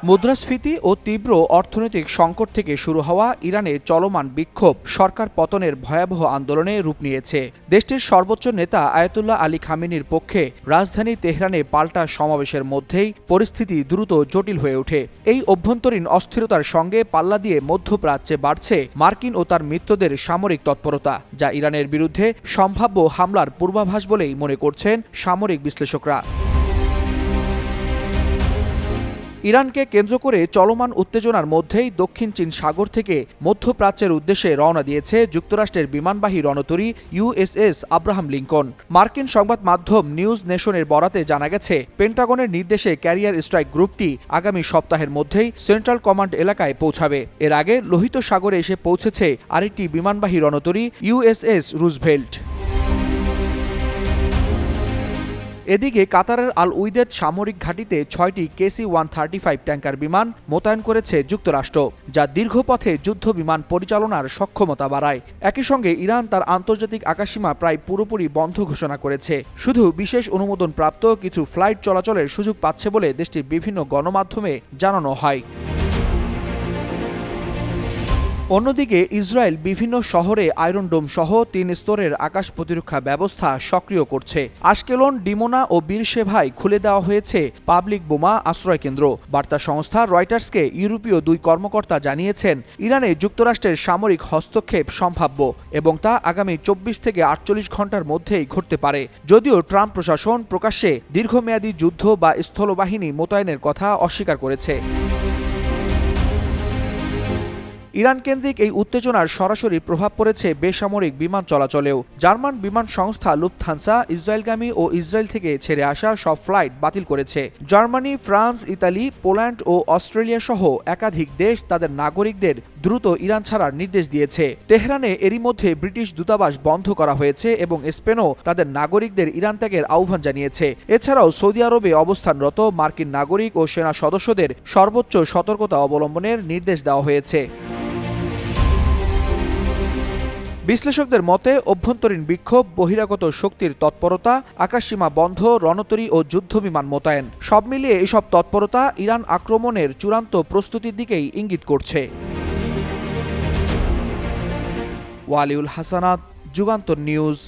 মুদ্রাস্ফীতি ও তীব্র অর্থনৈতিক সংকট থেকে শুরু হওয়া ইরানে চলমান বিক্ষোভ সরকার পতনের ভয়াবহ আন্দোলনে রূপ নিয়েছে। দেশটির সর্বোচ্চ নেতা আয়াতুল্লাহ আলী খামেনির পক্ষে রাজধানী তেহরানে পাল্টা সমাবেশের মধ্যেই পরিস্থিতি দ্রুত জটিল হয়ে ওঠে। এই অভ্যন্তরীণ অস্থিরতার সঙ্গে পাল্লা দিয়ে মধ্যপ্রাচ্যে বাড়ছে মার্কিন ও তার মিত্রদের সামরিক তৎপরতা, যা ইরানের বিরুদ্ধে সম্ভাব্য হামলার পূর্বাভাস বলেই মনে করছেন সামরিক বিশ্লেষকরা। ইরানকে কেন্দ্র করে চলমান উত্তেজনার মধ্যেই দক্ষিণ চীন সাগর থেকে মধ্যপ্রাচ্যের উদ্দেশ্যে রওনা দিয়েছে যুক্তরাষ্ট্রের বিমানবাহী রণতরী ইউএসএস আব্রাহাম লিঙ্কন। মার্কিন সংবাদ মাধ্যম নিউজ নেশনের বরাতে জানা গেছে, পেন্টাগনের নির্দেশে ক্যারিয়ার স্ট্রাইক গ্রুপটি আগামী সপ্তাহের মধ্যেই সেন্ট্রাল কমান্ড এলাকায় পৌঁছাবে। এর আগে লোহিত সাগরে এসে পৌঁছেছে আরেকটি বিমানবাহী রণতরী ইউএসএস রুজভেল্ট। এদিকে কাতারের আল উইদেদ সামরিক ঘাঁটিতে ৬টি KC-135 ট্যাঙ্কার বিমান মোতায়েন করেছে যুক্তরাষ্ট্র, যা দীর্ঘপথে যুদ্ধ বিমান পরিচালনার সক্ষমতা বাড়ায়। একই সঙ্গে ইরান তার আন্তর্জাতিক আকাশসীমা প্রায় পুরোপুরি বন্ধ ঘোষণা করেছে। শুধু বিশেষ অনুমোদনপ্রাপ্ত কিছু ফ্লাইট চলাচলের সুযোগ পাচ্ছে বলে দেশটির বিভিন্ন গণমাধ্যমে জানানো হয়। অন্যদিকে ইসরায়েল বিভিন্ন শহরে আয়রন ডোম সহ ৩ স্তরের আকাশ প্রতিরক্ষা ব্যবস্থা সক্রিয় করছে। আশকেলন, ডিমোনা ও বীরশেভায় খুলে দেওয়া হয়েছে পাবলিক বোমা আশ্রয়কেন্দ্র। বার্তা সংস্থা রয়টার্সকে ইউরোপীয় ২ কর্মকর্তা জানিয়েছেন, ইরানে যুক্তরাষ্ট্রের সামরিক হস্তক্ষেপ সম্ভাব্য এবং তা আগামী ২৪ থেকে ৪৮ ঘণ্টার মধ্যেই ঘটতে পারে। যদিও ট্রাম্প প্রশাসন প্রকাশ্যে দীর্ঘমেয়াদী যুদ্ধ বা স্থলবাহিনী মোতায়েনের কথা অস্বীকার করেছে। ইরান কেন্দ্রিক এই উত্তেজনার সরাসরি প্রভাব পড়েছে বেসামরিক বিমান চলাচলেও। জার্মান বিমান সংস্থা লুফথানসা ইসরায়েলগামী ও ইসরায়েল থেকে ছেড়ে আসা সব ফ্লাইট বাতিল করেছে। জার্মানি, ফ্রান্স, ইতালি, পোল্যান্ড ও অস্ট্রেলিয়া সহ একাধিক দেশ তাদের নাগরিকদের দ্রুত ইরান ছাড়ার নির্দেশ দিয়েছে। তেহরানে এরই মধ্যে ব্রিটিশ দূতাবাস বন্ধ করা হয়েছে এবং স্পেনও তাদের নাগরিকদের ইরান ত্যাগের আহ্বান জানিয়েছে। এছাড়াও সৌদি আরবে অবস্থানরত মার্কিন নাগরিক ও সেনা সদস্যদের সর্বোচ্চ সতর্কতা অবলম্বনের নির্দেশ দেওয়া হয়েছে। বিশ্লেষকদের মতে, অভ্যন্তরীণ বিক্ষোভ, বহিরাগত শক্তির তৎপরতা, আকাশসীমা বন্ধ, রণতরী ও যুদ্ধবিমান মোতায়েন সব মিলিয়ে এসব তৎপরতা ইরান আক্রমণের চূড়ান্ত প্রস্তুতির দিকেই ইঙ্গিত করছে। ওয়ালিউল হাসানাত, যুগান্তর নিউজ।